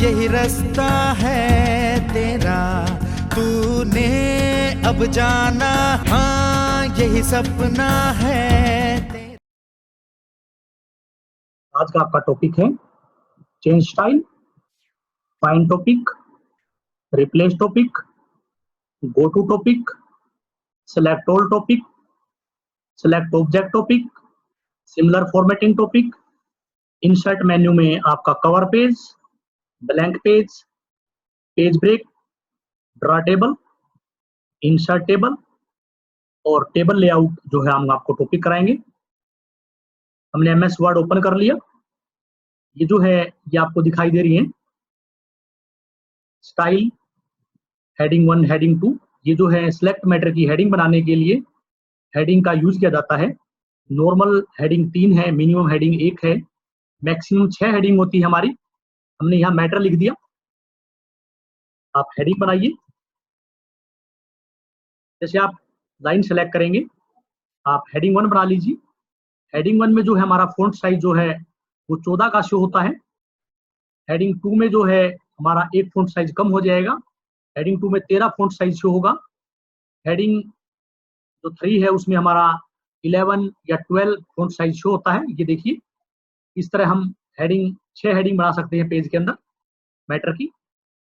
यही रास्ता है तेरा, तूने अब जाना, हाँ यही सपना है तेरा। आज का आपका टॉपिक है change style, find topic, replace topic, go to topic, select all topic, select object topic, similar formatting topic, insert menu में आपका cover page, blank page, page break, draw table, insert table और table layout जो है हम आपको topic कराएंगे। हमने MS word open कर लिया। ये जो है ये आपको दिखाई दे रही है स्टाइल, हेडिंग 1, हेडिंग 2। ये जो है सिलेक्ट मैटर की हेडिंग बनाने के लिए हेडिंग का यूज किया जाता है। नॉर्मल हेडिंग 3 है, मिनिमम हेडिंग 1 है, मैक्सिमम 6 हेडिंग होती है हमारी। हमने यहाँ मैटर लिख दिया। आप हेडिंग बनाइए। जैसे आप लाइन सेलेक्ट करेंगे, आप हेडिंग 1 बना लीजिए। हेडिंग 1 में जो है हमारा फॉन्ट साइज जो है वो 14 का शो होता है। हेडिंग 2 में जो है हमारा एक फॉन्ट साइज कम हो जाएगा। हेडिंग 2 में 13 फॉन्ट साइज शो होगा। हेडिंग जो 3 है उसमें हमारा 11 या 12 फॉन्ट साइज शो होता है। ये देखिए, इस तरह हम हेडिंग 6 हेडिंग बना सकते हैं पेज के अंदर मैटर की।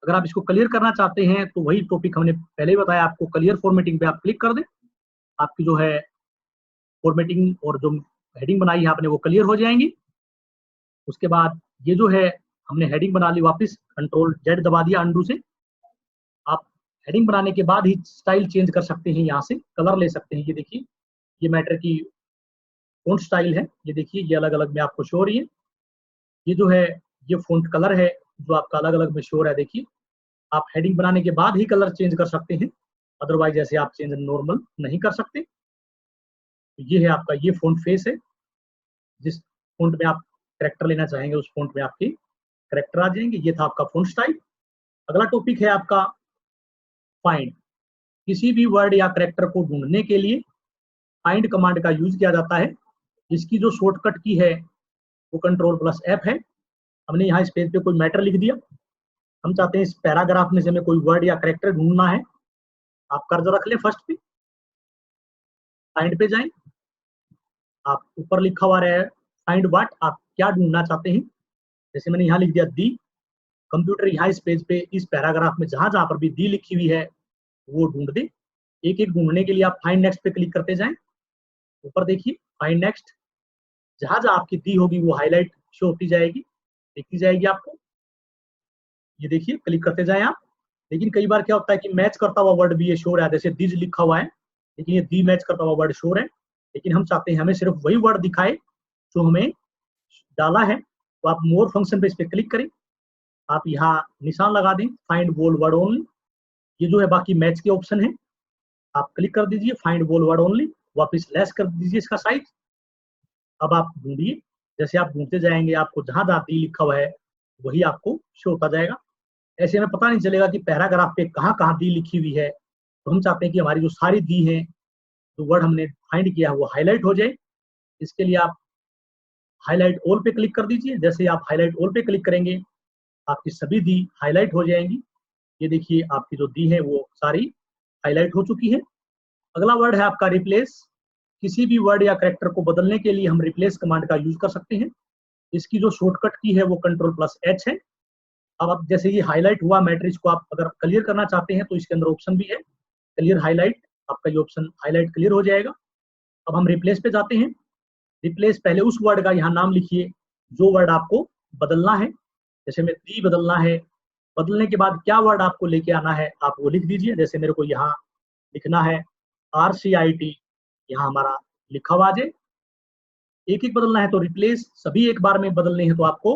अगर आप इसको क्लियर करना चाहते हैं तो वही टॉपिक हमने पहले ही बताया आपको, क्लियर फॉर्मेटिंग पे आप क्लिक कर दें। आपकी जो है फॉर्मेटिंग और जो हेडिंग बनाई है आपने वो क्लियर हो जाएंगी। उसके बाद ये जो है हमने हेडिंग बना ली, वापस कंट्रोल जेड दबा दिया अंडू से। आप हेडिंग बनाने के बाद ही स्टाइल चेंज कर सकते हैं, यहाँ से कलर ले सकते हैं। ये देखिए, ये मैटर की फॉन्ट स्टाइल है। ये देखिए, ये अलग अलग में आपको शो हो रही है। ये जो है ये फॉन्ट कलर है जो आपका अलग अलग में शो हो रहा है। देखिए, आप हेडिंग बनाने के बाद ही कलर चेंज कर सकते हैं, अदरवाइज ऐसे आप चेंज नॉर्मल नहीं कर सकते। ये है आपका ये फॉन्ट फेस है। जिस फॉन्ट में आप कैरेक्टर लेना चाहेंगे उस फॉन्ट में आपके कैरेक्टर आ जाएंगे। ये था आपका फॉन्ट स्टाइल। अगला टॉपिक है आपका फाइंड। किसी भी वर्ड या कैरेक्टर को ढूंढने के लिए फाइंड कमांड का यूज किया जाता है। इसकी जो शॉर्टकट की है वो कंट्रोल+F है। हमने यहाँ इस पेज पे कोई मैटर लिख दिया। हम चाहते हैं इस पैराग्राफ में से हमें कोई वर्ड या कैरेक्टर ढूंढना है। आप कर्सर रख लें फर्स्ट पे, फाइंड पे जाएं। आप ऊपर लिखा हुआ रहे फाइंड व्हाट, आप क्या ढूंढना चाहते हैं। जैसे मैंने यहाँ लिख दिया दी। कंप्यूटर यहाँ इस पेज पे इस पैराग्राफ में जहां जहां पर भी दी लिखी हुई है वो ढूंढ दे। एक एक ढूंढने के लिए आप फाइंड नेक्स्ट पे क्लिक करते जाएं। ऊपर देखिए फाइंड नेक्स्ट, जहां जहां आपकी दी होगी वो हाईलाइट शो होती जाएगी, दिखती जाएगी आपको। ये देखिए, क्लिक करते जाएं आप। लेकिन कई बार क्या होता है कि मैच करता हुआ वर्ड भी ये शो रहा है, जैसे दिज लिखा हुआ है लेकिन ये दी मैच करता हुआ वर्ड शो है। लेकिन हम चाहते हैं हमें सिर्फ वही वर्ड दिखाए जो हमें डाला है। तो आप मोर फंक्शन पे इस पे क्लिक करें। आप यहाँ निशान लगा दें फाइंड वोल वर्ड ओनली। ये जो है बाकी मैच के ऑप्शन है। आप क्लिक कर दीजिए फाइंड वोल वर्ड ओनली, वापस लेस कर दीजिए इसका साइज। अब आप ढूंढिए। जैसे आप ढूंढते जाएंगे आपको जहां जहां दी लिखा हुआ है वही आपको शो होता जाएगा। ऐसे हमें पता नहीं चलेगा कि पैराग्राफ पे कहाँ कहाँ दी लिखी हुई है। तो हम चाहते हैं कि हमारी जो सारी दी है, जो वर्ड हमने फाइंड किया है वो हाईलाइट हो जाए। इसके लिए आप हाईलाइट ऑल पे क्लिक कर दीजिए। जैसे आप हाईलाइट ऑल पे क्लिक करेंगे आपकी सभी दी हाईलाइट हो जाएंगी। ये देखिए, आपकी जो दी है वो सारी हाईलाइट हो चुकी है। अगला वर्ड है आपका रिप्लेस। किसी भी वर्ड या कैरेक्टर को बदलने के लिए हम रिप्लेस कमांड का यूज कर सकते हैं। इसकी जो शॉर्टकट की है वो कंट्रोल+H है। अब आप जैसे ये हाईलाइट हुआ मैट्रिक्स को आप अगर क्लियर करना चाहते हैं तो इसके अंदर ऑप्शन भी है क्लियर हाईलाइट। आपका ये ऑप्शन हाईलाइट क्लियर हो जाएगा। अब हम रिप्लेस पे जाते हैं। रिप्लेस, पहले उस वर्ड का यहाँ नाम लिखिए जो वर्ड आपको बदलना है। जैसे में दी बदलना है, बदलने के बाद क्या वर्ड आपको लेके आना है आप वो लिख दीजिए। जैसे मेरे को यहाँ लिखना है RCIT, यहाँ हमारा लिखा हुआ है। एक एक बदलना है तो रिप्लेस, सभी एक बार में बदलने हैं तो आपको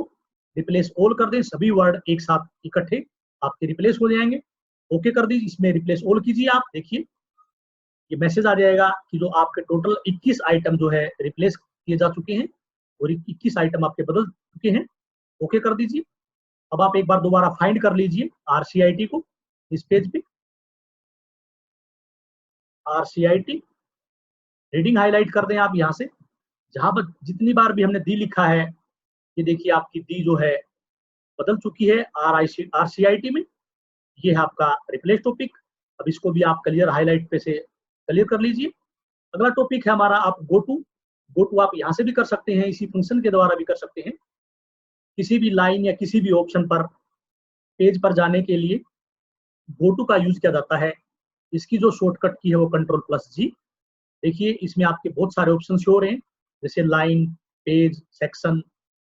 रिप्लेस ऑल कर दें। सभी वर्ड एक साथ इकट्ठे आपके रिप्लेस हो जाएंगे। ओके कर दीजिए, इसमें रिप्लेस ऑल कीजिए। आप देखिए ये मैसेज आ जाएगा कि जो आपके टोटल 21 आइटम जो है रिप्लेस किए जा चुके हैं और 21 आइटम आपके बदल चुके हैं। ओके कर दीजिए। अब आप एक बार दोबारा फाइंड कर लीजिए RCIT को इस पेज पे। RCIT रीडिंग हाईलाइट कर दें आप यहाँ से। जहां पर जितनी बार भी हमने दी लिखा है, ये देखिए आपकी दी जो है बदल चुकी है RCIT में। ये है आपका रिप्लेस टॉपिक। अब इसको भी आप क्लियर हाईलाइट पे से क्लियर कर लीजिए। अगला टॉपिक है हमारा आप गो टू आप यहाँ से भी कर सकते हैं, इसी फंक्शन के द्वारा भी कर सकते हैं। किसी भी लाइन या किसी भी ऑप्शन पर पेज पर जाने के लिए गो टू का यूज किया जाता है। इसकी जो शॉर्टकट की है वो Ctrl+G। देखिए इसमें आपके बहुत सारे ऑप्शन शो हो रहे हैं, जैसे लाइन, पेज, सेक्शन,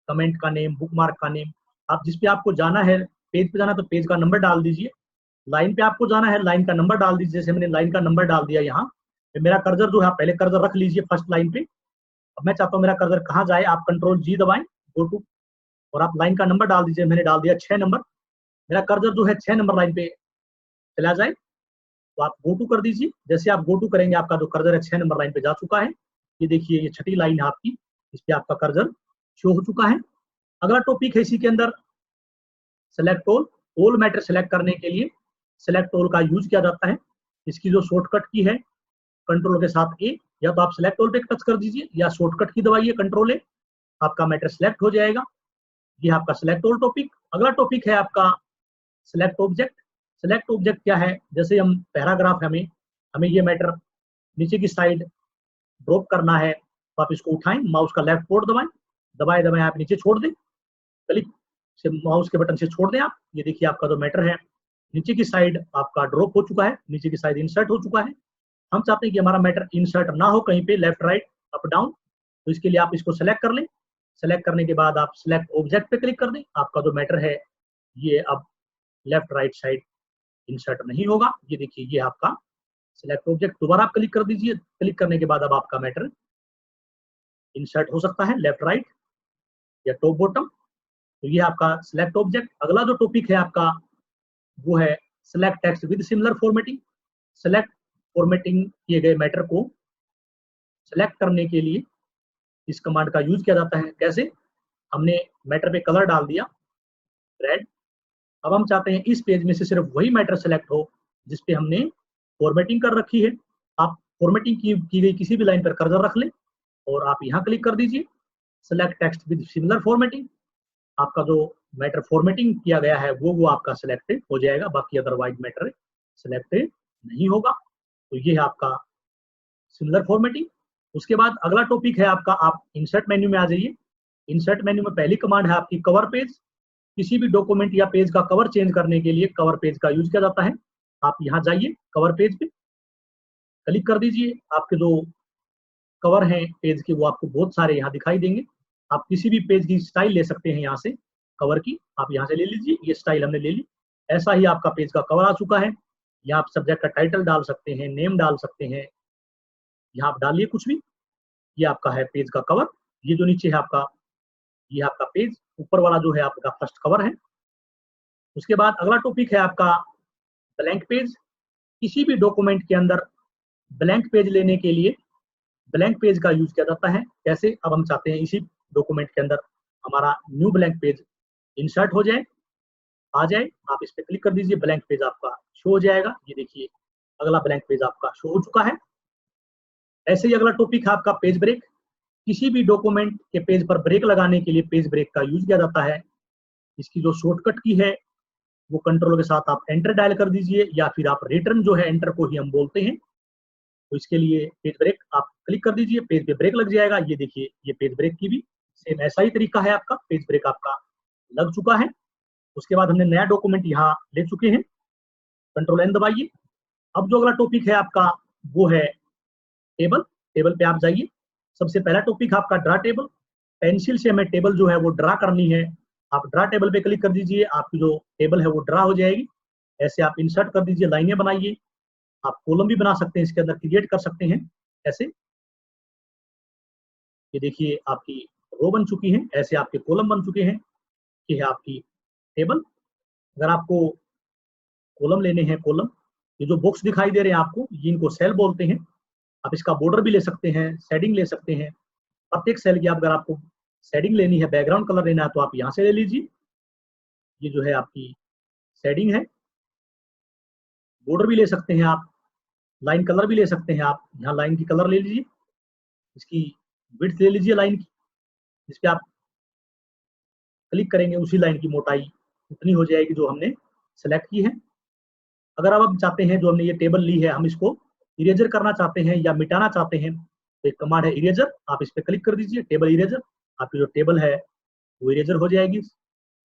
कमेंट का नेम, बुकमार्क का नेम। आप जिस पे आपको जाना है, पेज पे जाना है तो पेज का नंबर डाल दीजिए। लाइन पे आपको जाना है, लाइन का नंबर डाल दीजिए। जैसे मैंने लाइन का नंबर डाल दिया यहाँ पे। मेरा कर्सर जो है, पहले कर्सर रख लीजिए फर्स्ट लाइन पे। अब मैं चाहता हूँ मेरा कर्सर कहाँ जाए, आप Ctrl+G दबाएं, गो टू, और आप लाइन का नंबर डाल दीजिए। मैंने डाल दिया 6 नंबर। मेरा कर्सर जो है 6 नंबर लाइन पे चला जाए, तो आप गो टू कर दीजिए। जैसे आप गो टू करेंगे, आपका जो कर्सर है 6 नंबर लाइन पे जा चुका है। ये देखिए, ये 6ठी लाइन है आपकी, इस पे आपका कर्सर शो हो चुका है। अगला टॉपिक है इसी के अंदर सेलेक्ट ऑल मैटर सेलेक्ट करने के लिए सेलेक्ट ऑल का यूज किया जाता है। इसकी जो शॉर्टकट की है कंट्रोल के साथ ए, या तो आप सेलेक्ट ऑल पे टच कर दीजिए या शॉर्टकट की दबाइए Ctrl+A, आपका मैटर सेलेक्ट हो जाएगा। ये आपका सेलेक्ट ऑल टॉपिक। अगला टॉपिक है आपका सेलेक्ट ऑब्जेक्ट। सेलेक्ट ऑब्जेक्ट क्या है, जैसे हम पैराग्राफ है, हमें ये मैटर नीचे की साइड ड्रॉप करना है, तो आप इसको उठाएं, माउस का लेफ्ट पोर्ट दबाएं आप नीचे छोड़ दें, क्लिक से माउस के बटन से छोड़ दें आप। ये देखिए आपका जो मैटर है नीचे की साइड आपका ड्रॉप हो चुका है, नीचे की साइड इंसर्ट हो चुका है। हम चाहते हैं कि हमारा मैटर इंसर्ट ना हो कहीं पे लेफ्ट राइट अप डाउन, तो इसके लिए आप इसको सेलेक्ट कर लें। सेलेक्ट करने के बाद आप सेलेक्ट ऑब्जेक्ट पे क्लिक कर दें। आपका जो मैटर है ये अब लेफ्ट राइट साइड इंसर्ट नहीं होगा। ये देखिए, ये आपका सिलेक्ट ऑब्जेक्ट। दोबारा आप क्लिक कर दीजिए। क्लिक करने के बाद अब आपका मैटर इंसर्ट हो सकता है लेफ्ट राइट या टॉप बॉटम। तो ये आपका सिलेक्ट ऑब्जेक्ट। अगला जो टॉपिक है आपका वो है select text with similar formatting. Select formatting किए गए मैटर को सिलेक्ट करने के लिए इस कमांड का यूज किया जाता है। कैसे, हमने मैटर पे कलर डाल दिया रेड, अब हम चाहते हैं इस पेज में से सिर्फ वही मैटर सेलेक्ट हो जिसपे हमने फॉर्मेटिंग कर रखी है। आप फॉर्मेटिंग की गई किसी भी लाइन पर कर्सर रख लें और आप यहाँ क्लिक कर दीजिए select text with similar formatting. आपका जो मैटर फॉर्मेटिंग किया गया है वो आपका सिलेक्टेड हो जाएगा, बाकी अदरवाइज मैटर सिलेक्टेड नहीं होगा। तो ये है आपका सिमिलर फॉर्मेटिंग। उसके बाद अगला टॉपिक है आपका, आप इंसर्ट मेन्यू में आ जाइए। इंसर्ट मेन्यू में पहली कमांड है आपकी कवर पेज। किसी भी डॉक्यूमेंट या पेज का कवर चेंज करने के लिए कवर पेज का यूज किया जाता है। आप यहाँ जाइए, कवर पेज पे क्लिक कर दीजिए। आपके जो कवर हैं पेज के वो आपको बहुत सारे यहाँ दिखाई देंगे। आप किसी भी पेज की स्टाइल ले सकते हैं यहाँ से, कवर की आप यहाँ से ले लीजिए। ये स्टाइल हमने ले ली। ऐसा ही आपका पेज का कवर आ चुका है। यहाँ आप सब्जेक्ट का टाइटल डाल सकते हैं, नेम डाल सकते हैं, यहाँ आप डालिए कुछ भी। ये आपका है पेज का कवर। ये जो नीचे है आपका, ये आपका पेज, ऊपर वाला जो है आपका फर्स्ट कवर है। उसके बाद अगला टॉपिक है आपका ब्लैंक पेज। किसी भी डॉक्यूमेंट के अंदर ब्लैंक पेज लेने के लिए ब्लैंक पेज का यूज किया जाता है। कैसे, अब हम चाहते हैं इसी डॉक्यूमेंट के अंदर हमारा न्यू ब्लैंक पेज इंसर्ट हो जाए, आ जाए, आप इस पे क्लिक कर दीजिए, ब्लैंक पेज आपका शो हो जाएगा। ये देखिए अगला ब्लैंक पेज आपका शो हो चुका है। ऐसे ही अगला टॉपिक है आपका पेज ब्रेक। किसी भी डॉक्यूमेंट के पेज पर ब्रेक लगाने के लिए पेज ब्रेक का यूज किया जाता है। इसकी जो शॉर्टकट की है वो कंट्रोल के साथ आप एंटर डायल कर दीजिए, या फिर आप रिटर्न जो है एंटर को ही हम बोलते हैं। तो इसके लिए पेज ब्रेक आप क्लिक कर दीजिए, पेज पे ब्रेक लग जाएगा। ये देखिए, ये पेज ब्रेक की भी सेम ऐसा ही तरीका है। आपका पेज ब्रेक आपका लग चुका है। उसके बाद हमने नया डॉक्यूमेंट यहाँ ले चुके हैं, Ctrl+N दबाइए। अब जो अगला टॉपिक है आपका वो है टेबल। टेबल पे आप जाइए। सबसे पहला टॉपिक आपका ड्रा टेबल। पेंसिल से हमें टेबल जो है वो ड्रा करनी है। आप ड्रा टेबल पे क्लिक कर दीजिए, आपकी जो टेबल है वो ड्रा हो जाएगी। ऐसे आप इंसर्ट कर दीजिए, लाइनें बनाइए। आप कॉलम भी बना सकते हैं, इसके अंदर क्रिएट कर सकते हैं ऐसे। ये देखिए आपकी रो बन चुकी है, ऐसे आपके कॉलम बन चुके हैं। ये है आपकी टेबल। अगर आपको कॉलम लेने हैं, कॉलम, ये जो बॉक्स दिखाई दे रहे हैं आपको, ये इनको सेल बोलते हैं। आप इसका बॉर्डर भी ले सकते हैं, शेडिंग ले सकते हैं। प्रत्येक सेल की अगर आपको शेडिंग लेनी है, बैकग्राउंड कलर लेना है, तो आप यहाँ से ले लीजिए। ये जो है आपकी शेडिंग है। बॉर्डर भी ले सकते हैं आप, लाइन कलर भी ले सकते हैं आप। यहाँ लाइन की कलर ले लीजिए, इसकी विड्थ ले लीजिए लाइन की, जिस पे आप क्लिक करेंगे उसी लाइन की मोटाई उतनी हो जाएगी जो हमने सेलेक्ट की है। अगर अब हम चाहते हैं जो हमने ये टेबल ली है हम इसको इरेजर करना चाहते हैं या मिटाना चाहते हैं, तो एक कमांड है इरेजर, आप इस पर क्लिक कर दीजिए, टेबल इरेजर, आपकी जो टेबल है वो इरेजर हो जाएगी,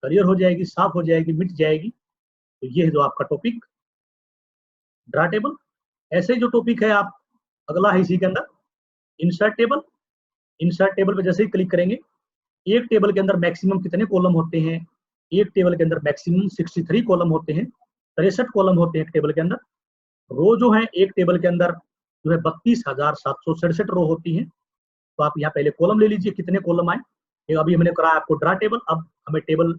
क्लियर हो जाएगी, साफ हो जाएगी, मिट जाएगी। तो ये है जो आपका टॉपिक ड्रा टेबल। ऐसे ही जो टॉपिक है आप अगला है इसी के अंदर इंसर्ट टेबल। इंसर्ट टेबल पे जैसे ही क्लिक करेंगे, एक टेबल के अंदर मैक्सिमम कितने कॉलम होते हैं, एक टेबल के अंदर मैक्सिमम 63 कॉलम होते हैं, 63 कॉलम होते हैं एक टेबल के अंदर। रो जो है एक टेबल के अंदर जो है 32,767 रो होती है। तो आप यहाँ पहले कॉलम ले लीजिए, कितने कॉलम आए। ये अभी हमने कराया आपको ड्रा टेबल, अब हमें टेबल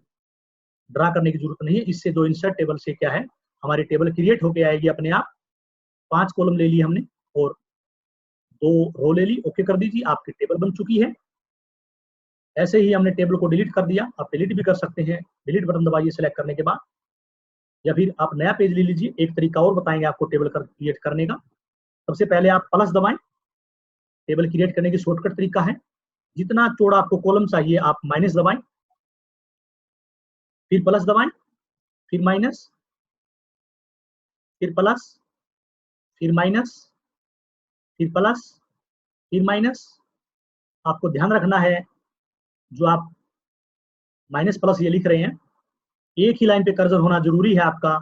ड्रा करने की जरूरत नहीं है। इससे जो इंसर्ट टेबल से क्या है, हमारी टेबल क्रिएट होके आएगी अपने आप। 5 कॉलम ले लिए हमने और 2 रो ले ली, ओके कर दीजिए, आपकी टेबल बन चुकी है। ऐसे ही हमने टेबल को डिलीट कर दिया, आप डिलीट भी कर सकते हैं, डिलीट बटन दबाइए सेलेक्ट करने के बाद, या फिर आप नया पेज ले लीजिए। एक तरीका और बताएंगे आपको टेबल क्रिएट करने का। सबसे पहले आप प्लस दबाएं, टेबल क्रिएट करने की शॉर्टकट तरीका है। जितना चौड़ा आपको कॉलम चाहिए आप माइनस दबाएं, फिर प्लस दबाएं, फिर माइनस, फिर प्लस, फिर माइनस, फिर प्लस, फिर माइनस। आपको ध्यान रखना है जो आप माइनस प्लस ये लिख रहे हैं, एक ही लाइन पे कर्सर होना जरूरी है आपका।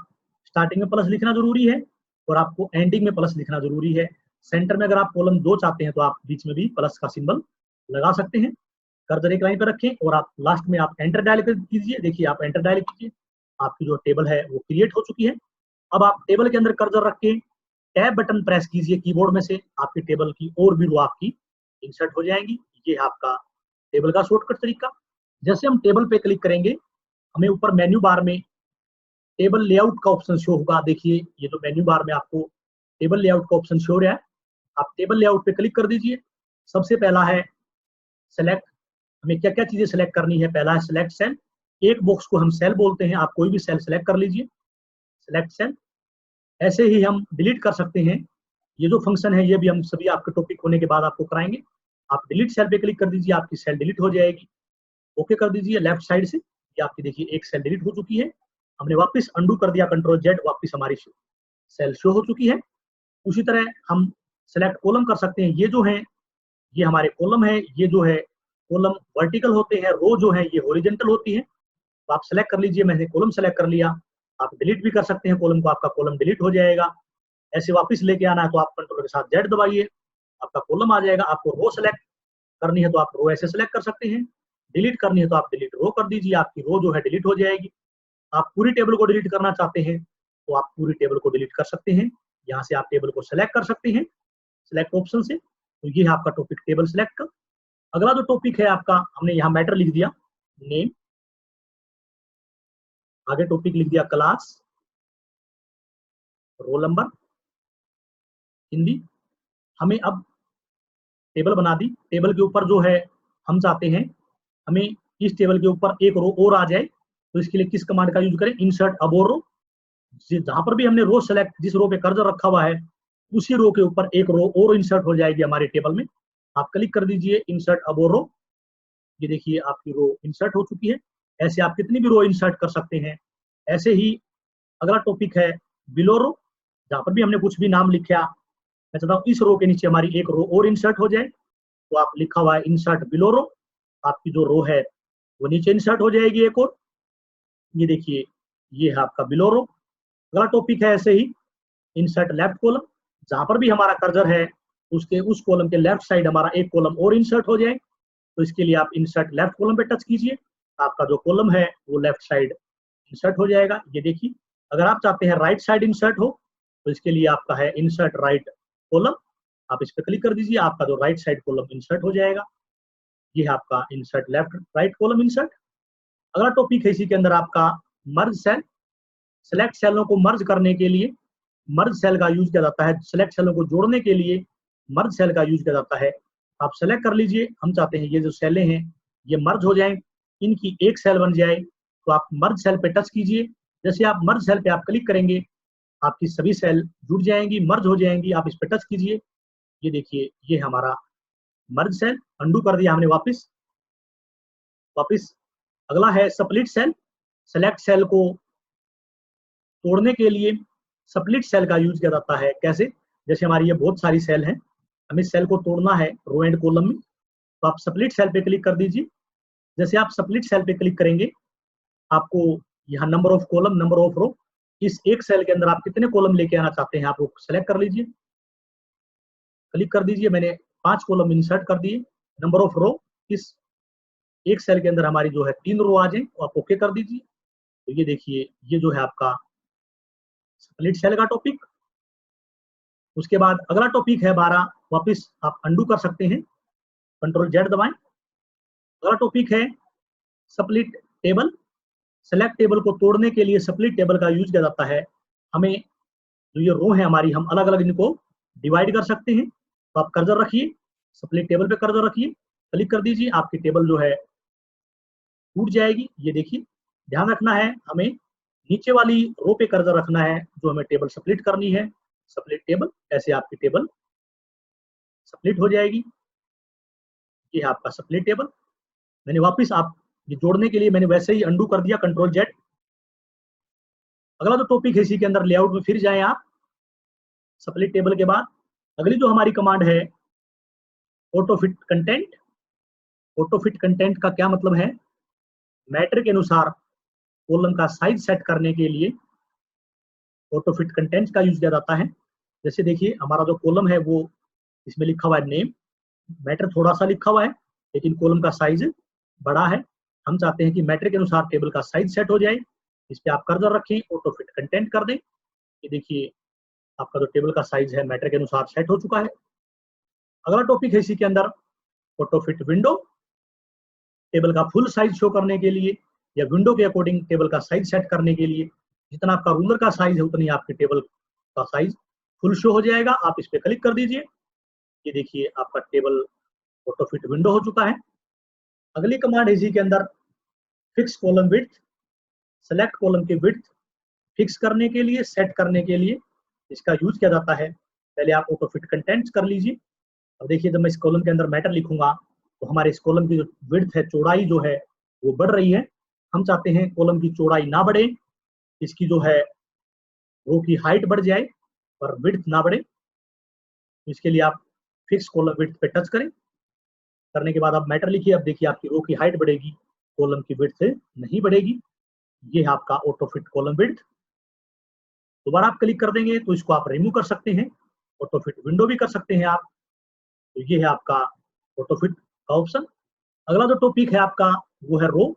स्टार्टिंग में प्लस लिखना जरूरी है और आपको एंडिंग में प्लस लिखना जरूरी है। सेंटर में अगर आप कॉलम 2 चाहते हैं तो आप बीच में भी प्लस का सिंबल लगा सकते हैं। कर्सर एक लाइन पे रखें और आप लास्ट में आप एंटर डायल कर कीजिए। देखिए आप एंटर डायल कीजिए, आपकी जो टेबल है वो क्रिएट हो चुकी है। अब आप टेबल के अंदर कर्सर रख के टैब बटन प्रेस कीजिए कीबोर्ड में से, आपकी टेबल की और भी रो आपकी इंसर्ट हो जाएंगी। ये आपका टेबल का शॉर्टकट तरीका। जैसे हम टेबल पे क्लिक करेंगे, हमें ऊपर मेन्यू बार में टेबल लेआउट का ऑप्शन शो होगा। देखिए ये जो मेन्यू बार में आपको टेबल लेआउट का ऑप्शन शो हो रहा है, आप टेबल लेआउट पे क्लिक कर दीजिए। सबसे पहला है सेलेक्ट, हमें क्या क्या चीजें सेलेक्ट करनी है। पहला है सेलेक्ट सेल, एक बॉक्स को हम सेल बोलते हैं, आप कोई भी सेल सेलेक्ट कर लीजिए, सेलेक्ट सेल। ऐसे ही हम डिलीट कर सकते हैं। ये जो फंक्शन है ये भी हम सभी आपके टॉपिक होने के बाद आपको कराएंगे। आप डिलीट सेल पे क्लिक कर दीजिए, आपकी सेल डिलीट हो जाएगी, ओके कर दीजिए लेफ्ट साइड से। ये आपकी देखिए एक सेल डिलीट हो चुकी है। हमने वापस अंडू कर दिया, कंट्रोल जेड, वापस हमारी सेल शो हो चुकी है। उसी तरह हम सेलेक्ट कॉलम कर सकते हैं। ये जो है ये हमारे कॉलम है, ये जो है कॉलम वर्टिकल होते हैं, रो जो है ये हॉरिजॉन्टल होती है। तो आप सेलेक्ट कर लीजिए, मैंने कॉलम सेलेक्ट कर लिया। आप डिलीट भी कर सकते हैं कॉलम को, आपका कॉलम डिलीट हो जाएगा। ऐसे वापस लेके आना है तो आप कंट्रोल के साथ जेड दबाइए, आपका कॉलम आ जाएगा। आपको रो सेलेक्ट करनी है तो आप रो ऐसे सेलेक्ट कर सकते हैं, डिलीट करनी है तो आप डिलीट रो कर दीजिए, आपकी रो जो है डिलीट हो जाएगी। आप पूरी टेबल को डिलीट करना चाहते हैं तो आप पूरी टेबल को डिलीट कर सकते हैं। यहाँ से आप टेबल को सेलेक्ट कर सकते हैं सेलेक्ट ऑप्शन से। तो ये है आपका टॉपिक टेबल सेलेक्ट का। अगला जो टॉपिक है आपका, हमने यहाँ मैटर लिख दिया नेम, आगे टॉपिक लिख दिया क्लास, रोल नंबर, हिंदी। हमें अब टेबल बना दी। टेबल के ऊपर जो है हम चाहते हैं हमें इस टेबल के ऊपर एक रो और आ जाए, तो इसके लिए किस कमांड का यूज करें, इंसर्ट अबोव रो। जहां पर भी हमने रो सेलेक्ट, जिस रो पे कर्सर रखा हुआ है उसी रो के ऊपर एक रो और इंसर्ट हो जाएगी हमारे टेबल में। आप क्लिक कर दीजिए इंसर्ट अबोव रो, ये देखिए आपकी रो इंसर्ट हो चुकी है। ऐसे आप कितनी भी रो इंसर्ट कर सकते हैं। ऐसे ही अगला टॉपिक है बिलो रो, जहां पर भी हमने कुछ भी नाम लिखा, मैं चाहता हूँ इस रो के नीचे हमारी एक रो और इंसर्ट हो जाए, तो आप लिखा हुआ है इंसर्ट बिलो रो, आपकी जो रो है वो नीचे इंसर्ट हो जाएगी एक और। ये देखिए ये है आपका बिलो रो। अगला टॉपिक है ऐसे ही इंसर्ट लेफ्ट कॉलम, जहां पर भी हमारा कर्सर है उसके उस कॉलम के लेफ्ट साइड हमारा एक कॉलम और इंसर्ट हो जाए, तो इसके लिए आप इंसर्ट लेफ्ट कॉलम पे टच कीजिए, आपका जो कॉलम है वो लेफ्ट साइड इंसर्ट हो जाएगा। ये देखिए अगर आप चाहते हैं राइट साइड इंसर्ट हो तो इसके लिए आपका है इंसर्ट राइट कॉलम, आप इस पर क्लिक कर दीजिए, आपका जो राइट साइड कॉलम इंसर्ट हो जाएगा। ये है आपका insert left right column insert. अगला टॉपिक है इसी के अंदर आपका मर्ज सेल। सेलेक्ट सेलों को मर्ज करने के लिए मर्ज सेल का यूज किया जाता है, सेलेक्ट सेलों को जोड़ने के लिए मर्ज सेल का यूज किया जाता है। आप सेलेक्ट कर लीजिए, हम चाहते हैं ये जो सेलें हैं ये मर्ज हो जाएं, इनकी एक सेल बन जाए, तो आप मर्ज सेल पे टच कीजिए। जैसे आप मर्ज सेल पे आप क्लिक करेंगे आपकी सभी सेल जुड़ जाएंगी, मर्ज हो जाएंगी। आप इस पे टच कीजिए, ये देखिए ये हमारा मर्ज सेल, अंडू कर दिया हमने वापस। अगला है स्प्लिट सेल। सेलेक्ट सेल को तोड़ने के लिए स्प्लिट सेल का यूज किया जाता है। कैसे? जैसे हमारी ये बहुत सारी सेल हैं, हमें सेल को तोड़ना है रो एंड कॉलम में, तो आप स्प्लिट सेल पे क्लिक कर दीजिए। जैसे आप स्प्लिट सेल पे क्लिक करेंगे, आपको यहाँ number of column, number of row, इस एक सेल के अंदर आप कितने कॉलम लेके आना चाहते हैं आप वो सेलेक्ट कर लीजिए, क्लिक कर दीजिए। मैंने 5 कॉलम इंसर्ट कर दिए। नंबर ऑफ रो, इस एक सेल के अंदर हमारी जो है 3 रो आ जाए, तो आप ओके कर दीजिए। तो ये देखिए, ये जो है आपका स्प्लिट सेल का टॉपिक। उसके बाद अगला टॉपिक है 12, वापस आप अंडू कर सकते हैं, कंट्रोल जेड दबाएं। अगला टॉपिक है स्प्लिट टेबल। सेलेक्ट टेबल को तोड़ने के लिए स्प्लिट टेबल का यूज किया जाता है। हमें जो ये रो है हमारी, हम अलग अलग इनको डिवाइड कर सकते हैं। तो आप कर्सर रखिए, स्प्लिट टेबल पे कर्सर रखिए, क्लिक कर दीजिए, आपकी टेबल जो है टूट जाएगी। ये देखिए, ध्यान रखना है, हमें नीचे वाली रो पे कर्सर रखना है जो हमें टेबल स्प्लिट करनी है। स्प्लिट टेबल, ऐसे आपकी टेबल स्प्लिट हो जाएगी। ये है आपका स्प्लिट टेबल। मैंने वापस आप ये जोड़ने के लिए मैंने वैसे ही अंडू कर दिया, कंट्रोल जेड। अगला जो टॉपिक है इसी के अंदर, लेआउट में फिर जाएं आप। स्प्लिट टेबल के बाद अगली जो हमारी कमांड है auto fit content. Auto fit content का क्या मतलब है? मैटर के अनुसार कॉलम का साइज सेट करने के लिए ऑटो फिट कंटेंट का यूज किया जाता है। जैसे देखिए, हमारा जो कॉलम है वो इसमें लिखा हुआ है नेम, मैटर थोड़ा सा लिखा हुआ है लेकिन कॉलम का साइज बड़ा है। हम चाहते हैं कि मैटर के अनुसार टेबल का साइज सेट हो जाए। इस पे आप कर्सर रखें, ऑटो फिट कंटेंट कर दें। ये देखिए, आपका जो टेबल का साइज है मैटर के अनुसार सेट हो चुका है। अगला टॉपिक है इसी के अंदर ऑटो फिट विंडो। टेबल का फुल साइज शो करने के लिए या विंडो के अकॉर्डिंग टेबल का साइज सेट करने के लिए, जितना आपका रूलर का साइज है उतनी आपकी टेबल का साइज फुल शो हो जाएगा। आप इस पे क्लिक कर दीजिए। ये देखिए, आपका टेबल ऑटो फिट विंडो हो चुका है। अगली कमांड है इसी के अंदर fix column width. Select column की विड्थ फिक्स करने के लिए, सेट करने के लिए इसका यूज किया जाता है। पहले आप ऑटो फिट कंटेंट कर लीजिए। अब देखिए, जब मैं इस कॉलम के अंदर मैटर लिखूंगा तो हमारे इस कॉलम की जो विड्थ है, चौड़ाई जो है वो बढ़ रही है। हम चाहते हैं कॉलम की चौड़ाई ना बढ़े, इसकी जो है रो की हाइट बढ़ जाए और विड्थ ना बढ़े। इसके लिए आप फिक्स कॉलम विड्थ पे टच करें। करने के बाद आप मैटर लिखिए। अब देखिए, आपकी रो की हाइट बढ़ेगी, कॉलम की विड्थ नहीं बढ़ेगी। ये है आपका ऑटो फिट कॉलम विड्थ। दोबारा आप क्लिक कर देंगे तो इसको आप रिमूव कर सकते हैं, ऑटो फिट विंडो भी कर सकते हैं आप। तो ये है आपका ऑटो फिट का ऑप्शन। अगला जो टॉपिक है आपका वो है रो।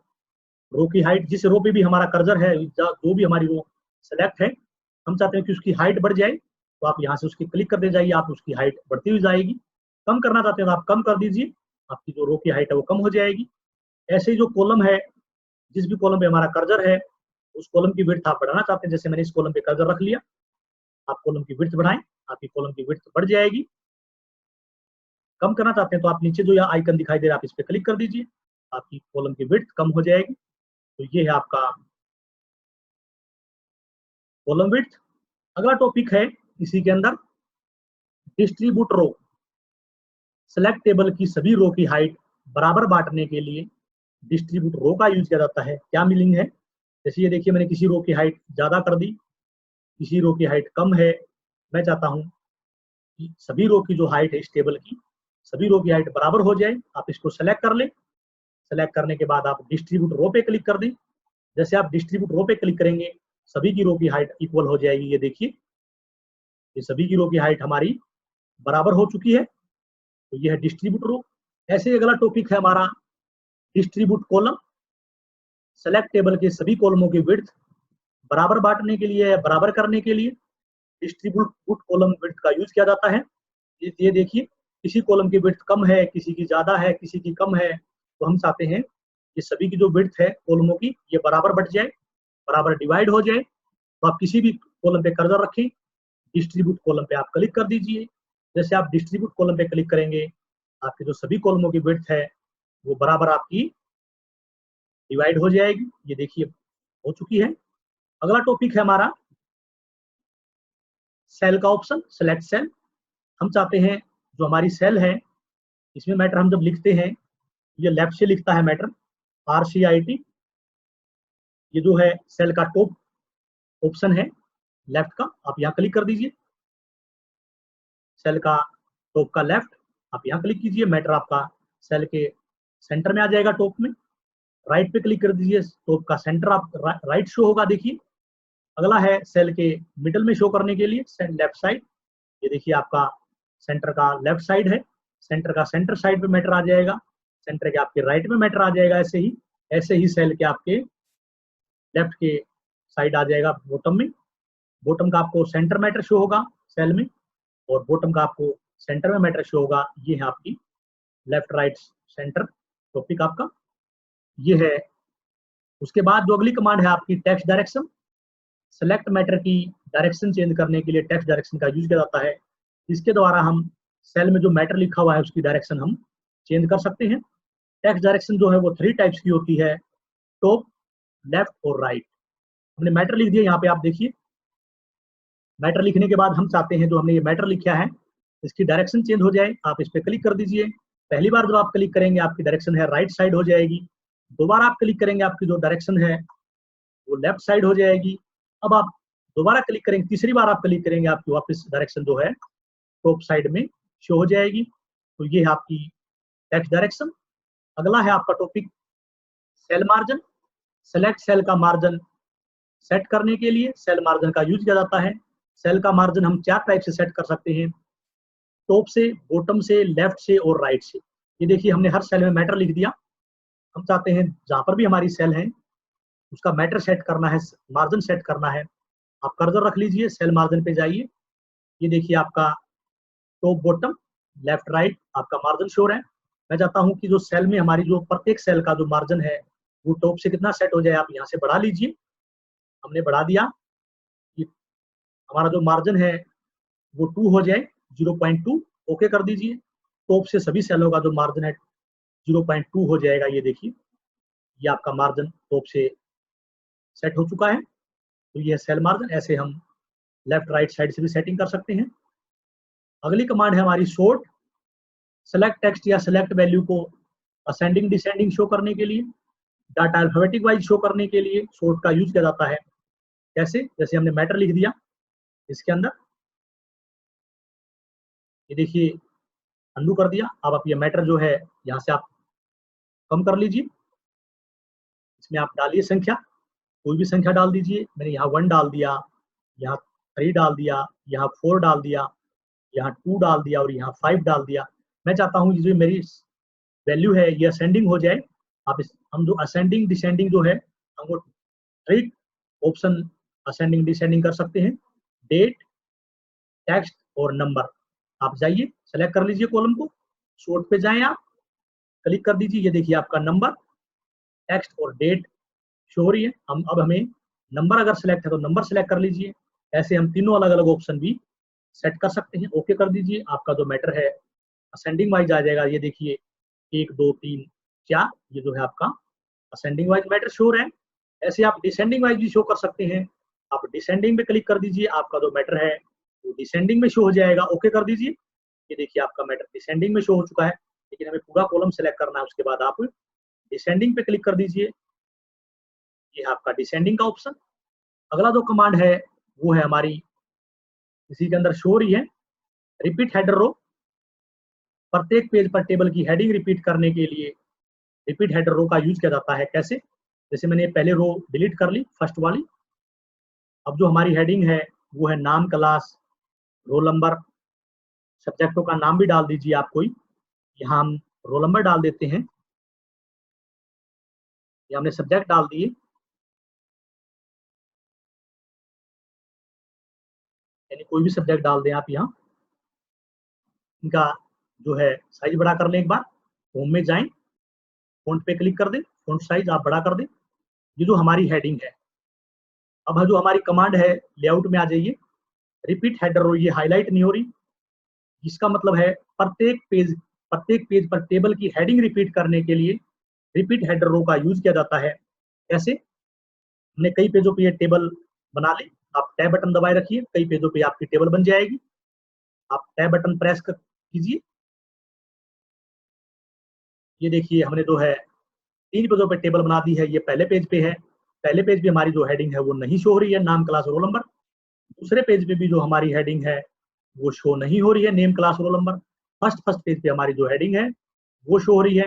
रो की हाइट, जिस रो पे भी हमारा कर्सर है, जो भी हमारी रो सेलेक्ट है, हम चाहते हैं कि उसकी हाइट बढ़ जाए, तो आप यहाँ से उसकी क्लिक करते जाइए, आप उसकी हाइट बढ़ती हुई जाएगी। कम करना चाहते हैं तो आप कम कर दीजिए, आपकी जो रो की हाइट है वो कम हो जाएगी। ऐसे ही जो कॉलम है, जिस भी कॉलम पे हमारा कर्सर है, उस कॉलम की विड्थ आप बढ़ाना चाहते हैं, जैसे मैंने इस कॉलम पे कर्सर रख लिया, आप कॉलम की विड्थ बढ़ाएं, आपकी कॉलम की विड्थ बढ़ जाएगी। कम करना चाहते हैं तो आप नीचे जो यह आइकन दिखाई दे रहा है, आप इस पे क्लिक कर दीजिए, आपकी कॉलम की विड्थ कम हो जाएगी। तो ये है आपका कॉलम विड्थ। अगला टॉपिक है इसी के अंदर डिस्ट्रीब्यूट रो। सेलेक्ट टेबल की सभी रो की हाइट बराबर बांटने के लिए डिस्ट्रीब्यूट रो का यूज किया जाता है। क्या मीनिंग है? जैसे ये देखिए, मैंने किसी रो की हाइट ज्यादा कर दी, किसी रो की हाइट कम है। मैं चाहता हूं कि सभी रो की जो हाइट है इस टेबल की, सभी रो की हाइट बराबर हो जाए। आप इसको सेलेक्ट कर लें। सेलेक्ट करने के बाद आप डिस्ट्रीब्यूट रो पे क्लिक कर दें। जैसे आप डिस्ट्रीब्यूट रो पे क्लिक करेंगे, सभी की रो की हाइट इक्वल हो जाएगी। ये देखिए, ये सभी की रो की हाइट हमारी बराबर हो चुकी है। तो ये है डिस्ट्रीब्यूट रो। ऐसे ही अगला टॉपिक है हमारा डिस्ट्रीब्यूट कॉलम। सेलेक्ट टेबल के सभी कॉलमों की विड्थ बराबर बांटने के लिए, बराबर करने के लिए डिस्ट्रीब्यूट कॉलम विड्थ का यूज किया जाता है। ये देखिए, किसी कॉलम की विड्थ कम है, किसी की ज्यादा है, किसी की कम है, तो हम चाहते हैं कि सभी की जो विड्थ है कॉलमों की, ये बराबर बढ़ जाए, बराबर डिवाइड हो जाए। तो आप किसी भी कॉलम पे कर्सर रखें, डिस्ट्रीब्यूट कॉलम पे आप क्लिक कर दीजिए। जैसे आप डिस्ट्रीब्यूट कॉलम पे क्लिक करेंगे, आपके जो सभी कॉलमों की विड्थ है वो बराबर आपकी डिवाइड हो जाएगी। ये देखिए, हो चुकी है। अगला टॉपिक है हमारा सेल का ऑप्शन, सेलेक्ट सेल। हम चाहते हैं जो हमारी सेल है, इसमें मैटर हम जब लिखते हैं, ये लेफ्ट से लिखता है मैटर, RCIT। ये जो है सेल का टॉप ऑप्शन है लेफ्ट का, आप यहाँ क्लिक कर दीजिए। सेल का टॉप का लेफ्ट, आप यहाँ क्लिक कीजिए, मैटर आपका सेल के सेंटर में आ जाएगा टॉप में। राइट पे क्लिक कर दीजिए, टॉप का सेंटर आप राइट शो होगा। देखिए अगला है सेल के मिडल में शो करने के लिए लेफ्ट साइड। ये देखिए आपका सेंटर का लेफ्ट साइड है, सेंटर का सेंटर साइड पे मैटर आ जाएगा, सेंटर के आपके राइट में मैटर आ जाएगा। ऐसे ही सेल के आपके लेफ्ट के साइड आ जाएगा बॉटम में। बॉटम का आपको सेंटर मैटर शो होगा सेल में, और बॉटम का आपको सेंटर में मैटर शो होगा। ये है आपकी लेफ्ट राइट सेंटर टॉपिक आपका, ये है। उसके बाद जो अगली कमांड है आपकी टेक्स्ट डायरेक्शन। सेलेक्ट मैटर की डायरेक्शन चेंज करने के लिए टेक्स्ट डायरेक्शन का यूज किया जाता है। इसके द्वारा हम सेल में जो मैटर लिखा हुआ है उसकी डायरेक्शन हम चेंज कर सकते हैं। टेक्स्ट डायरेक्शन जो है वो 3 टाइप्स की होती है, टॉप, लेफ्ट और राइट। हमने मैटर लिख दिया, यहाँ पे आप देखिए। मैटर लिखने के बाद हम चाहते हैं जो हमने ये मैटर लिखा है इसकी डायरेक्शन चेंज हो जाए, आप इस पर क्लिक कर दीजिए। पहली बार जब आप क्लिक करेंगे आपकी डायरेक्शन है राइट साइड हो जाएगी। दोबारा आप क्लिक करेंगे आपकी जो डायरेक्शन है वो लेफ्ट साइड हो जाएगी। अब आप दोबारा क्लिक करेंगे, तीसरी बार आप क्लिक करेंगे आपकी वापस डायरेक्शन जो है टॉप साइड में शो हो जाएगी। तो ये है आपकी टेक्स्ट डायरेक्शन। अगला है आपका topic cell margin. Select cell का मार्जिन सेट करने के लिए सेल मार्जिन का यूज किया जाता है। सेल का मार्जिन हम 4 टाइप से सेट कर सकते हैं, टॉप से, बॉटम से, लेफ्ट से और राइट से। ये देखिए हमने हर सेल में मैटर लिख दिया। हम चाहते हैं जहां पर भी हमारी सेल है उसका मैटर सेट करना है, मार्जिन सेट करना है। आप कर्सर रख लीजिए, सेल मार्जिन पे जाइए। ये देखिए आपका टॉप, बॉटम, लेफ्ट, राइट आपका मार्जिन शो है। मैं चाहता हूं कि जो सेल में हमारी जो प्रत्येक सेल का जो मार्जिन है वो टॉप से कितना सेट हो जाए, आप यहाँ से बढ़ा लीजिए। हमने बढ़ा दिया, कि हमारा जो मार्जिन है वो 2 हो जाए, 0.2 ओके कर दीजिए। टॉप से सभी सेलों का जो मार्जिन है 0.2 हो जाएगा। ये देखिए ये आपका मार्जिन टॉप से सेट हो चुका है। तो ये सेल मार्जिन, ऐसे हम लेफ्ट राइट साइड से भी सेटिंग कर सकते हैं। अगली कमांड है हमारी शॉर्ट। सेलेक्ट टेक्स्ट या सेलेक्ट वैल्यू को असेंडिंग डिसेंडिंग शो करने के लिए, डाटा अल्फाबेटिक वाइज शो करने के लिए शॉर्ट का यूज किया जाता है। कैसे? जैसे हमने मैटर लिख दिया इसके अंदर, ये देखिए अंडू कर दिया। अब आप ये मैटर जो है यहाँ से आप कम कर लीजिए। इसमें आप डालिए संख्या, कोई भी संख्या डाल दीजिए। मैंने यहाँ 1 डाल दिया, यहाँ 3 डाल दिया, यहाँ 4 डाल दिया, यहाँ 2 डाल दिया और यहाँ 5 डाल दिया। मैं चाहता हूँ ये जो मेरी वैल्यू है ये असेंडिंग हो जाए। हम जो असेंडिंग डिसेंडिंग जो है हम वो ट्रिक ऑप्शन असेंडिंग डिसेंडिंग कर सकते हैं। डेट, टेक्स्ट और नंबर, आप जाइए सेलेक्ट कर लीजिए कॉलम को, शॉर्ट पे जाएं, आप क्लिक कर दीजिए। ये देखिए आपका नंबर, टेक्स्ट और डेट शो हो रही है। अब हमें नंबर अगर सिलेक्ट है तो नंबर सेलेक्ट कर लीजिए। ऐसे हम तीनों अलग अलग ऑप्शन भी सेट कर सकते हैं। ओके कर दीजिए, आपका जो मैटर है असेंडिंग वाइज आ जाएगा। ये देखिए 1 2 3 4, ये जो है आपका असेंडिंग वाइज मैटर शो है। ऐसे आप डिसेंडिंग वाइज भी शो कर सकते हैं। आप डिसेंडिंग पे क्लिक कर दीजिए, आपका जो मैटर है वो डिसेंडिंग में शो हो जाएगा। ओके कर दीजिए। ये देखिए आपका मैटर डिसेंडिंग में शो हो चुका है, लेकिन हमें पूरा कॉलम सेलेक्ट करना है। उसके बाद आप डिसेंडिंग पे क्लिक कर दीजिए, ये है आपका डिसेंडिंग का ऑप्शन। अगला जो कमांड है वो है हमारी इसी के अंदर शो हो रही है, रिपीट हेडर रो। प्रत्येक पेज पर टेबल की हेडिंग रिपीट करने के लिए रिपीट हेडर रो का यूज किया जाता है। कैसे? जैसे मैंने पहले रो डिलीट कर ली, फर्स्ट वाली। अब जो हमारी हेडिंग है वो है नाम, क्लास, रोल नंबर, सब्जेक्टों का नाम भी डाल दीजिए आप कोई। यहाँ हम रोल नंबर डाल देते हैं, ये हमने सब्जेक्ट डाल दिए। यानी कोई भी सब्जेक्ट डाल दें आप यहाँ। इनका जो है साइज बड़ा कर लें। एक बार होम में जाएं, फॉन्ट पे क्लिक कर दें, फॉन्ट साइज आप बड़ा कर दें। ये जो हमारी हेडिंग है, अब जो हमारी कमांड है लेआउट में आ जाइए। रिपीट हेडर रो, ये हाईलाइट नहीं हो रही, इसका मतलब है प्रत्येक पेज पर टेबल की हेडिंग रिपीट करने के लिए रिपीट हेडर रो का यूज किया जाता है। कैसे? हमने कई पेजों पे ये टेबल बना ली, आप टैब बटन दबाए रखिए, कई पेजों पे आपकी टेबल बन जाएगी। आप टैब बटन प्रेस कीजिए। ये देखिए हमने जो है 3 पेजों पे टेबल बना दी है। ये पहले पेज पे है, पहले पेज पे हमारी जो हेडिंग है वो नहीं शो हो रही है, नाम, क्लास, रोल नंबर। दूसरे पेज पे भी जो हमारी हेडिंग है वो शो नहीं हो रही है, name, class, roll number. First page पे हमारी जो हेडिंग है वो शो हो रही है।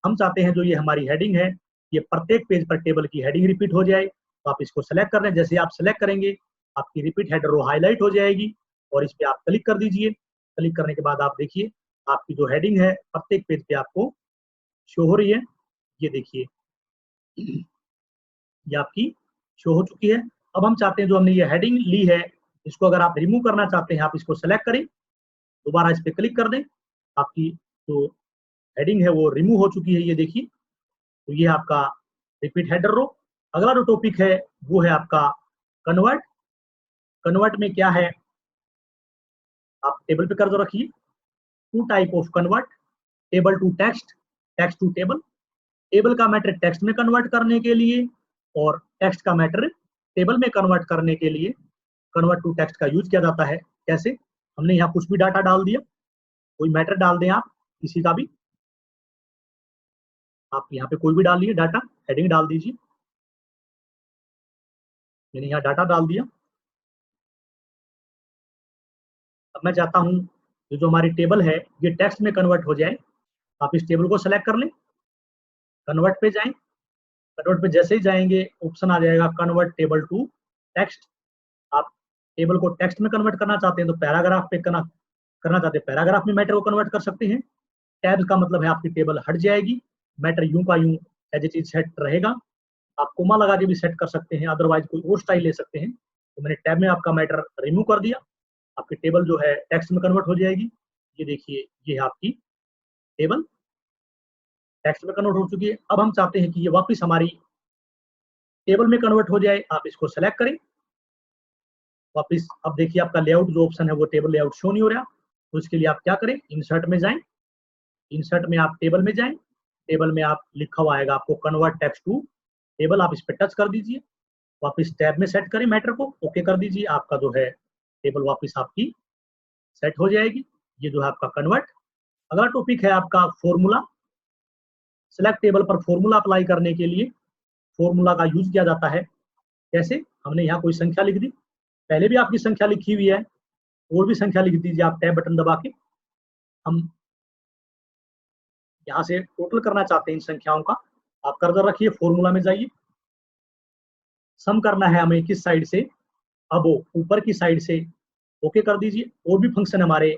हम चाहते हैं जो ये हमारी हेडिंग है ये प्रत्येक पेज पर टेबल की हेडिंग रिपीट हो जाए, तो आप इसको सेलेक्ट कर लें। जैसे आप सेलेक्ट करेंगे आपकी रिपीट हेडर रो हाईलाइट हो जाएगी और इस पे आप क्लिक कर दीजिए। क्लिक करने के बाद आप देखिए आपकी जो हेडिंग है प्रत्येक पेज पे आपको शो हो रही है। ये देखिए ये आपकी शो हो चुकी है। अब हम चाहते हैं जो हमने ये हेडिंग ली है इसको अगर आप रिमूव करना चाहते हैं आप इसको सेलेक्ट करें, दोबारा इस पे क्लिक कर दें, आपकी जो हेडिंग है वो रिमूव हो चुकी है। ये देखिए, तो ये आपका रिपीट हेडर रो। अगला जो टॉपिक है वो है आपका कन्वर्ट। कन्वर्ट में क्या है, आप टेबल पे कर्सर रखिए। Two type of convert, table to text, text to table. Table का मैटर टेक्स्ट में कन्वर्ट करने के लिए और टेक्स्ट का मैटर टेबल में कन्वर्ट करने के लिए कन्वर्ट टू टेक्स्ट का यूज किया जाता है। कैसे, हमने यहाँ कुछ भी डाटा डाल दिया, कोई मैटर डाल दें आप किसी का भी, आप यहाँ पे कोई भी डालिए डाटा, हेडिंग डाल दीजिए। मैंने यहाँ डाटा डाल दिया। अब मैं चाहता हूँ ये जो हमारी टेबल है ये टेक्स्ट में कन्वर्ट हो जाए। आप इस टेबल को सेलेक्ट कर लें, कन्वर्ट पे जाएं। कन्वर्ट पे जैसे ही जाएंगे ऑप्शन आ जाएगा कन्वर्ट टेबल टू टेक्स्ट। आप टेबल को टेक्स्ट में कन्वर्ट करना चाहते हैं तो पैराग्राफ पे करना चाहते हैं पैराग्राफ में मैटर को कन्वर्ट कर सकते हैं। टैब्स का मतलब है आपकी टेबल हट जाएगी, मैटर यूं का यूं एज इट इज सेट रहेगा। आप कोमा लगा के भी सेट कर सकते हैं, अदरवाइज कोई और स्टाइल ले सकते हैं। तो मैंने टैब में आपका मैटर रिमूव कर दिया, आपकी टेबल जो है टेक्स्ट में कन्वर्ट हो जाएगी। ये देखिए ये है आपकी टेबल टेक्स्ट में कन्वर्ट हो चुकी है। अब हम चाहते हैं कि ये वापस हमारी टेबल में कन्वर्ट हो जाए, आप इसको सेलेक्ट करें वापस। अब देखिए आपका लेआउट जो ऑप्शन है वो टेबल लेआउट शो नहीं हो रहा, तो इसके लिए आप क्या करें, इंसर्ट में जाएं। इंसर्ट में आप टेबल में जाएं, टेबल में आप लिखा हुआ आएगा आपको कन्वर्ट टेक्स्ट टू टेबल, आप इस पर टच कर दीजिए। वापस टैब में सेट करें मैटर को, ओके कर दीजिए। आपका जो है टेबल वापस आपकी सेट हो जाएगी। ये जो है आपका कन्वर्ट। अगला टॉपिक है आपका फॉर्मूला। सेलेक्ट टेबल पर फॉर्मूला अप्लाई करने के लिए फॉर्मूला का यूज किया जाता है। कैसे, हमने यहाँ कोई संख्या लिख दी, पहले भी आपकी संख्या लिखी हुई है, और भी संख्या लिख दीजिए आप टैब बटन दबा के। हम यहाँ से टोटल करना चाहते हैं इन संख्याओं का, आप कर्सर रखिए, फॉर्मूला में जाइए। सम करना है हमें किस साइड से, अब ऊपर की साइड से, ओके कर दीजिए। और भी फंक्शन हमारे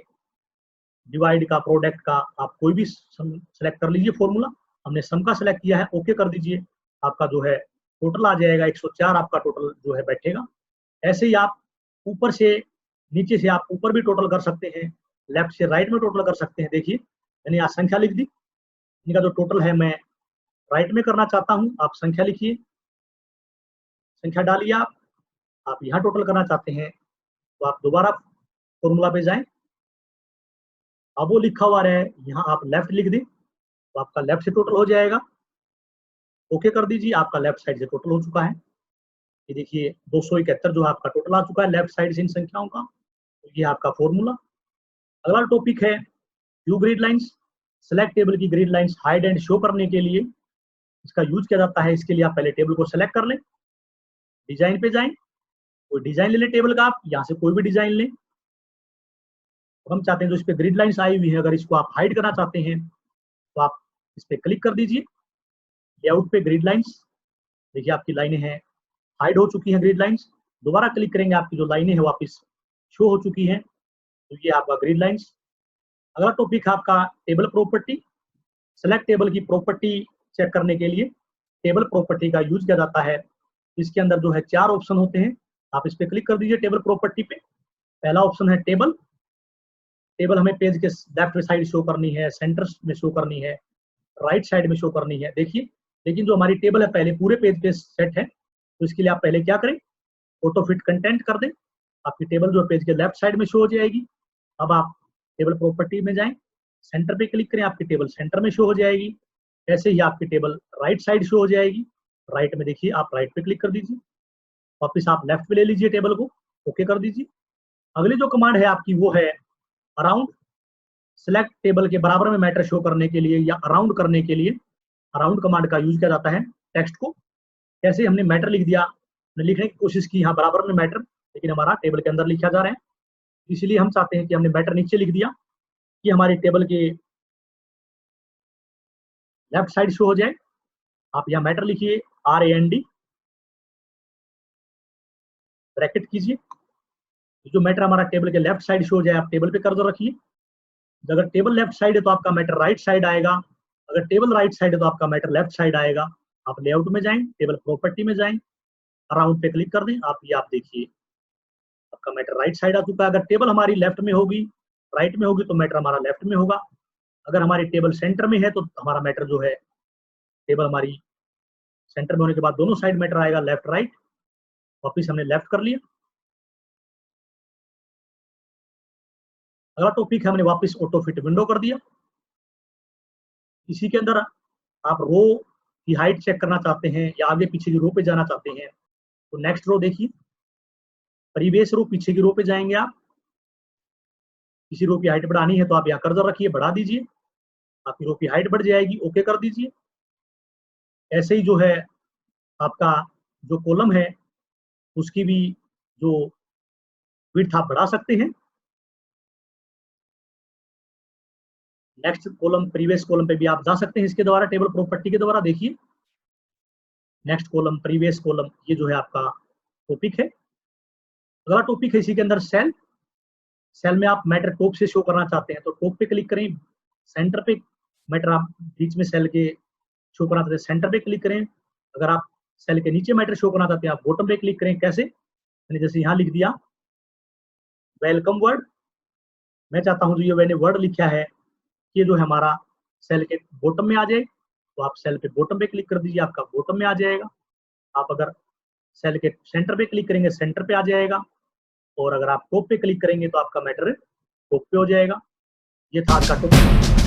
डिवाइड का, प्रोडक्ट का, आप कोई भी सेलेक्ट कर लीजिए फॉर्मूला। हमने सम का सेलेक्ट किया है, ओके कर दीजिए। आपका जो है टोटल आ जाएगा 104, आपका टोटल जो है बैठेगा। ऐसे ही आप ऊपर से नीचे से आप ऊपर भी टोटल कर सकते हैं, लेफ्ट से राइट में टोटल कर सकते हैं। देखिए मैंने यहाँ संख्या लिख दी, इनका जो टोटल है मैं राइट में करना चाहता हूँ, आप संख्या लिखिए, संख्या डालिए। आप यहाँ टोटल करना चाहते हैं तो आप दोबारा फॉर्मूला पे जाएं। अब वो लिखा हुआ है यहाँ आप लेफ्ट लिख दें, तो आपका लेफ्ट से टोटल हो जाएगा। ओके कर दीजिए, आपका लेफ्ट साइड से टोटल हो चुका है। ये देखिए 271 जो आपका टोटल आ चुका है लेफ्ट साइड से इन संख्याओं का। तो ये आपका फॉर्मूला। अगला टॉपिक है view grid lines. Select table की grid lines hide and show करने के लिए इसका यूज किया जाता है। इसके लिए आप पहले टेबल को सेलेक्ट कर लें, डिजाइन पे जाएं, कोई डिजाइन ले लें टेबल का, आप यहाँ से कोई भी डिजाइन लें। तो हम चाहते हैं जो इस पे ग्रिड लाइंस आई हुई है अगर इसको आप हाइड करना चाहते हैं तो आप इस पे क्लिक कर दीजिए, लेआउट पे ग्रिड लाइंस। देखिए आपकी लाइनें हैं हाइड हो चुकी हैं ग्रिड लाइंस। दोबारा क्लिक करेंगे आपकी जो लाइनें हैं वापस शो हो चुकी हैं। तो ये आपका ग्रिड लाइंस। अगला टॉपिक है आपका टेबल प्रॉपर्टी। सेलेक्ट टेबल की प्रॉपर्टी चेक करने के लिए टेबल प्रॉपर्टी का यूज किया जाता है। इसके अंदर जो है 4 ऑप्शन होते हैं, आप इस पे क्लिक कर दीजिए टेबल प्रॉपर्टी पे। पहला ऑप्शन है टेबल। टेबल हमें पेज के लेफ्ट साइड शो करनी है, सेंटर में शो करनी है, राइट साइड में शो करनी है। देखिए लेकिन जो हमारी टेबल है पहले पूरे पेज पे सेट है, तो इसके लिए आप पहले क्या करें, ऑटो फिट कंटेंट कर दें। आपकी टेबल जो पेज के लेफ्ट साइड में शो हो जाएगी। अब आप टेबल प्रॉपर्टी में जाएं, सेंटर पे क्लिक करें, आपकी टेबल सेंटर में शो हो जाएगी। ऐसे ही आपकी टेबल राइट साइड शो हो जाएगी। राइट में देखिए आप राइट पे क्लिक कर दीजिए, वापिस आप लेफ्ट पे ले लीजिए टेबल को, ओके कर दीजिए। अगली जो कमांड है आपकी वो है अराउंड। सेलेक्ट टेबल के बराबर में मैटर शो करने के लिए या अराउंड करने के लिए अराउंड कमांड का यूज किया जाता है टेक्स्ट को। कैसे हमने मैटर लिख दिया, हमने लिखने की कोशिश की यहाँ बराबर में मैटर, लेकिन हमारा टेबल के अंदर लिखा जा रहा है। इसलिए हम चाहते हैं कि हमने मैटर नीचे लिख दिया कि हमारे टेबल के लेफ्ट साइड शो हो जाए। आप यहाँ मैटर लिखिए RAND, ब्रैकेट कीजिए, जो मैटर हमारा टेबल के लेफ्ट साइड शो हो जाए आप टेबल पे कर्सर रखिए। अगर टेबल लेफ्ट साइड है तो आपका मैटर राइट साइड आएगा, अगर टेबल राइट साइड है तो आपका मैटर लेफ्ट साइड आएगा। आप लेआउट में जाएं, टेबल प्रॉपर्टी में जाएं, अराउंड पे क्लिक कर दें, आप देखिए आपका मैटर राइट साइड आ चुका है। अगर टेबल हमारी लेफ्ट में होगी, राइट में होगी तो मैटर हमारा लेफ्ट में होगा। अगर हमारी टेबल सेंटर में है तो हमारा मैटर जो है, टेबल हमारी सेंटर में होने के बाद दोनों साइड मैटर आएगा, लेफ्ट राइट। वापिस हमने लेफ्ट कर लिया। अगला टॉपिक है, हमने वापस ऑटो फिट विंडो कर दिया। इसी के अंदर आप रो की हाइट चेक करना चाहते हैं या आगे पीछे की रो पे जाना चाहते हैं तो नेक्स्ट रो देखिए, प्रीवियस रो, पीछे की रो पे जाएंगे आप। किसी रो की हाइट बढ़ानी है तो आप यहाँ कर्सर रखिए, बढ़ा दीजिए, आपकी रो की हाइट बढ़ जाएगी, ओके कर दीजिए। ऐसे ही जो है आपका जो कॉलम है उसकी भी जो विड्थ आप बढ़ा सकते हैं। नेक्स्ट कॉलम, प्रीवियस कॉलम पे भी आप जा सकते हैं इसके द्वारा, टेबल प्रॉपर्टी के द्वारा। देखिए नेक्स्ट कॉलम, प्रीवियस कॉलम, ये जो है आपका टॉपिक है। अगला टॉपिक है इसी के अंदर सेल। सेल में आप मैटर टॉप से शो करना चाहते हैं तो टॉप पे क्लिक करें, सेंटर पे मैटर आप बीच में सेल के शो करना चाहते हैं, सेंटर पे क्लिक करें। अगर आप सेल के नीचे मैटर शो करना चाहते हैं आप बॉटम पे क्लिक करें। कैसे? मैंने जैसे यहाँ लिख दिया वेलकम वर्ड, मैं चाहता हूँ जो ये मैंने वर्ड लिखा है ये जो है हमारा सेल के बॉटम में आ जाए तो आप सेल पे बॉटम पे क्लिक कर दीजिए, आपका बॉटम में आ जाएगा। आप अगर सेल के सेंटर पे क्लिक करेंगे सेंटर पे आ जाएगा, और अगर आप टॉप पे क्लिक करेंगे तो आपका मैटर टॉप पे हो जाएगा। ये था आज का टॉपिक।